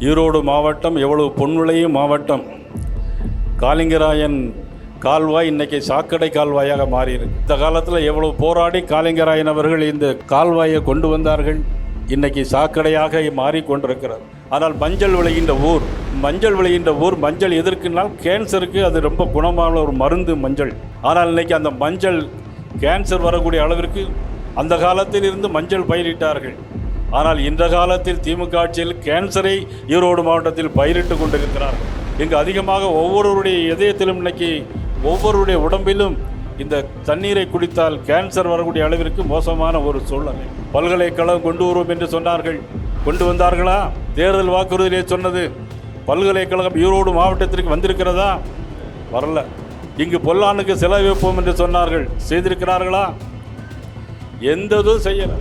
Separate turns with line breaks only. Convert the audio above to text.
ஈரோடு மாவட்டம் எவ்வளவு பொன்விளையும் மாவட்டம். காலிங்கராயன் கால்வாய் இன்றைக்கி சாக்கடை கால்வாயாக மாறியிருக்கு. இந்த காலத்தில் எவ்வளவு போராடி காலிங்கராயன் அவர்கள் இந்த கால்வாயை கொண்டு வந்தார்கள். இன்றைக்கி சாக்கடையாக மாறிக்கொண்டிருக்கிறது. ஆனால் மஞ்சள் விளைகின்ற ஊர் மஞ்சள் எதற்குனால் கேன்சருக்கு அது ரொம்ப குணமான ஒரு மருந்து மஞ்சள். ஆனால் இன்றைக்கி அந்த மஞ்சள் கேன்சர் வரக்கூடிய அளவிற்கு அந்த காலத்தில் இருந்து மஞ்சள் பயிரிட்டார்கள். ஆனால் இந்த காலத்தில் திமுக ஆட்சியில் கேன்சரை ஈரோடு மாவட்டத்தில் பயிரிட்டு கொண்டிருக்கிறார்கள். இங்கு அதிகமாக ஒவ்வொருவருடைய இதயத்திலும் இன்னைக்கு ஒவ்வொருடைய உடம்பிலும் இந்த தண்ணீரை குடித்தால் கேன்சர் வரக்கூடிய அளவிற்கு மோசமான ஒரு சூழ்நிலை. பல்கலைக்கழகம் கொண்டு வருவோம் என்று சொன்னார்கள். கொண்டு வந்தார்களா? தேர்தல் வாக்குறுதியிலே சொன்னது பல்கலைக்கழகம் ஈரோடு மாவட்டத்திற்கு வந்திருக்கிறதா? வரல. இங்கு பொல்லானுக்கு செலவு வைப்போம் என்று சொன்னார்கள். செய்திருக்கிறார்களா? எந்ததும் செய்யலை.